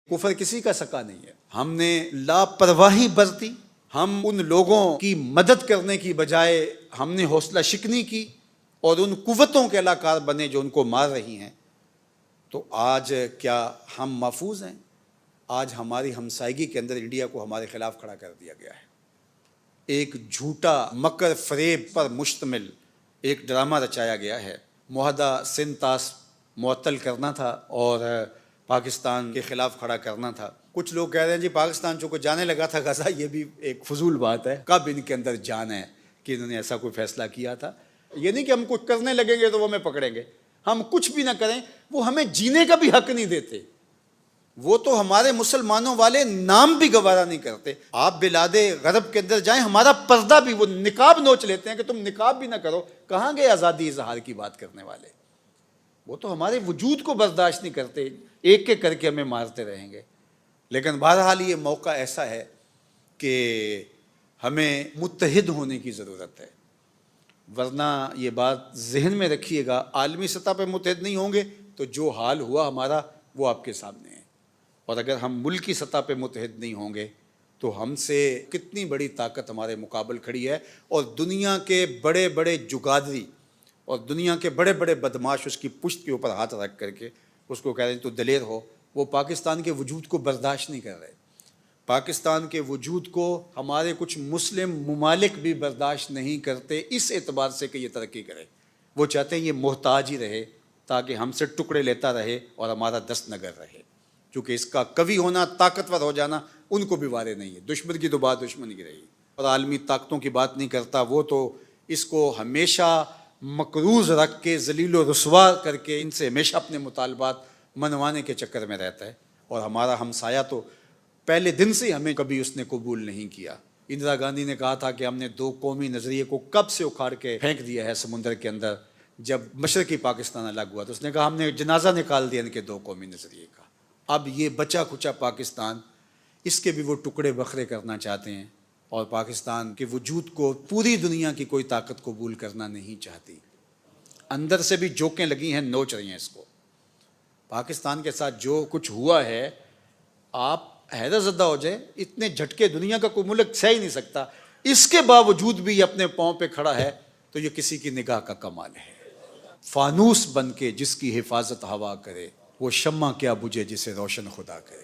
کفر کسی کا سکا نہیں ہے۔ ہم نے لاپرواہی برتی، ہم ان لوگوں کی مدد کرنے کی بجائے ہم نے حوصلہ شکنی کی اور ان قوتوں کے علاقار بنے جو ان کو مار رہی ہیں۔ تو آج کیا ہم محفوظ ہیں؟ آج ہماری ہمسائیگی کے اندر انڈیا کو ہمارے خلاف کھڑا کر دیا گیا ہے۔ ایک جھوٹا مکر فریب پر مشتمل ایک ڈرامہ رچایا گیا ہے۔ معاہدہ سندھ طاس معطل کرنا تھا اور پاکستان کے خلاف کھڑا کرنا تھا۔ کچھ لوگ کہہ رہے ہیں جی پاکستان چونکہ جانے لگا تھا غزہ، یہ بھی ایک فضول بات ہے۔ کب ان کے اندر جان ہے کہ انہوں نے ایسا کوئی فیصلہ کیا تھا؟ یہ نہیں کہ ہم کچھ کرنے لگیں گے تو وہ ہمیں پکڑیں گے، ہم کچھ بھی نہ کریں وہ ہمیں جینے کا بھی حق نہیں دیتے۔ وہ تو ہمارے مسلمانوں والے نام بھی گوارا نہیں کرتے۔ آپ بلاد غرب کے اندر جائیں، ہمارا پردہ بھی وہ نقاب نوچ لیتے ہیں کہ تم نقاب بھی نہ کرو۔ کہاں گئے آزادی اظہار کی بات کرنے والے؟ وہ تو ہمارے وجود کو برداشت نہیں کرتے، ایک ایک کر کے ہمیں مارتے رہیں گے۔ لیکن بہرحال یہ موقع ایسا ہے کہ ہمیں متحد ہونے کی ضرورت ہے، ورنہ یہ بات ذہن میں رکھیے گا، عالمی سطح پہ متحد نہیں ہوں گے تو جو حال ہوا ہمارا وہ آپ کے سامنے ہے۔ اور اگر ہم ملکی سطح پہ متحد نہیں ہوں گے تو ہم سے کتنی بڑی طاقت ہمارے مقابل کھڑی ہے، اور دنیا کے بڑے بڑے جگادری اور دنیا کے بڑے بڑے بدماش اس کی پشت کے اوپر ہاتھ رکھ کر کے اس کو کہہ رہے ہیں تو دلیر ہو، وہ پاکستان کے وجود کو برداشت نہیں کر رہے۔ پاکستان کے وجود کو ہمارے کچھ مسلم ممالک بھی برداشت نہیں کرتے اس اعتبار سے کہ یہ ترقی کرے۔ وہ چاہتے ہیں یہ محتاج ہی رہے تاکہ ہم سے ٹکڑے لیتا رہے اور ہمارا دست نگر رہے، کیونکہ اس کا قوی ہونا، طاقتور ہو جانا ان کو بھی وارے نہیں ہے۔ دشمن کی تو بات دشمن کی رہی، اور عالمی طاقتوں کی بات نہیں کرتا، وہ تو اس کو ہمیشہ مقروض رکھ کے ذلیل و رسوا کر کے ان سے ہمیشہ اپنے مطالبات منوانے کے چکر میں رہتا ہے۔ اور ہمارا ہمسایہ تو پہلے دن سے ہمیں کبھی اس نے قبول نہیں کیا۔ اندرا گاندھی نے کہا تھا کہ ہم نے دو قومی نظریے کو کب سے اکھاڑ کے پھینک دیا ہے سمندر کے اندر۔ جب مشرقی پاکستان الگ ہوا تو اس نے کہا ہم نے جنازہ نکال دیا ان کے دو قومی نظریے کا۔ اب یہ بچا کھچا پاکستان، اس کے بھی وہ ٹکڑے بکھرے کرنا چاہتے ہیں، اور پاکستان کے وجود کو پوری دنیا کی کوئی طاقت قبول کرنا نہیں چاہتی۔ اندر سے بھی جوکیں لگی ہیں، نوچ رہی ہیں اس کو۔ پاکستان کے ساتھ جو کچھ ہوا ہے، آپ حیرت زدہ ہو جائے، اتنے جھٹکے دنیا کا کوئی ملک سہ ہی نہیں سکتا، اس کے باوجود بھی یہ اپنے پاؤں پہ کھڑا ہے تو یہ کسی کی نگاہ کا کمال ہے۔ فانوس بن کے جس کی حفاظت ہوا کرے، وہ شمع کیا بجھے جسے روشن خدا کرے۔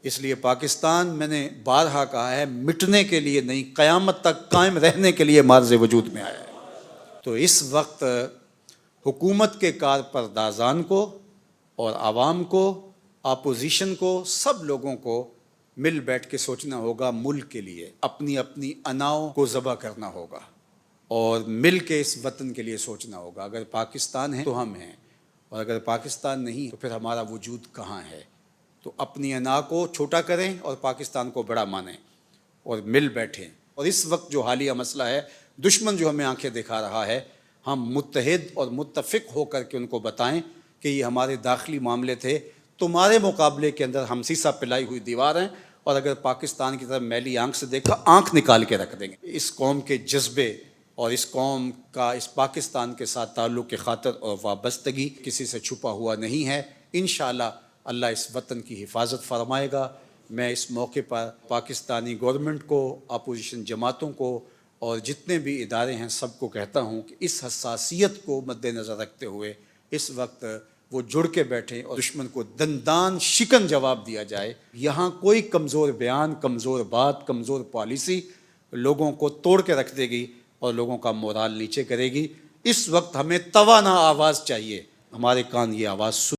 اس لیے پاکستان، میں نے بارہا کہا ہے، مٹنے کے لیے نہیں، قیامت تک قائم رہنے کے لیے معرض وجود میں آیا ہے۔ تو اس وقت حکومت کے کارپردازان کو اور عوام کو، اپوزیشن کو، سب لوگوں کو مل بیٹھ کے سوچنا ہوگا، ملک کے لیے اپنی اپنی اناؤں کو ذبح کرنا ہوگا اور مل کے اس وطن کے لیے سوچنا ہوگا۔ اگر پاکستان ہے تو ہم ہیں، اور اگر پاکستان نہیں تو پھر ہمارا وجود کہاں ہے؟ تو اپنی انا کو چھوٹا کریں اور پاکستان کو بڑا مانیں اور مل بیٹھیں۔ اور اس وقت جو حالیہ مسئلہ ہے، دشمن جو ہمیں آنکھیں دکھا رہا ہے، ہم متحد اور متفق ہو کر کے ان کو بتائیں کہ یہ ہمارے داخلی معاملے تھے، تمہارے مقابلے کے اندر ہم سیسا پلائی ہوئی دیوار ہیں، اور اگر پاکستان کی طرف میلی آنکھ سے دیکھا، آنکھ نکال کے رکھ دیں گے۔ اس قوم کے جذبے اور اس قوم کا اس پاکستان کے ساتھ تعلق کی خاطر اور وابستگی کسی سے چھپا ہوا نہیں ہے۔ انشاءاللہ اللہ اس وطن کی حفاظت فرمائے گا۔ میں اس موقع پر پاکستانی گورنمنٹ کو، اپوزیشن جماعتوں کو اور جتنے بھی ادارے ہیں سب کو کہتا ہوں کہ اس حساسیت کو مد نظر رکھتے ہوئے اس وقت وہ جڑ کے بیٹھیں اور دشمن کو دندان شکن جواب دیا جائے۔ یہاں کوئی کمزور بیان، کمزور بات، کمزور پالیسی لوگوں کو توڑ کے رکھ دے گی اور لوگوں کا مورال نیچے کرے گی۔ اس وقت ہمیں توانا آواز چاہیے، ہمارے کان یہ آواز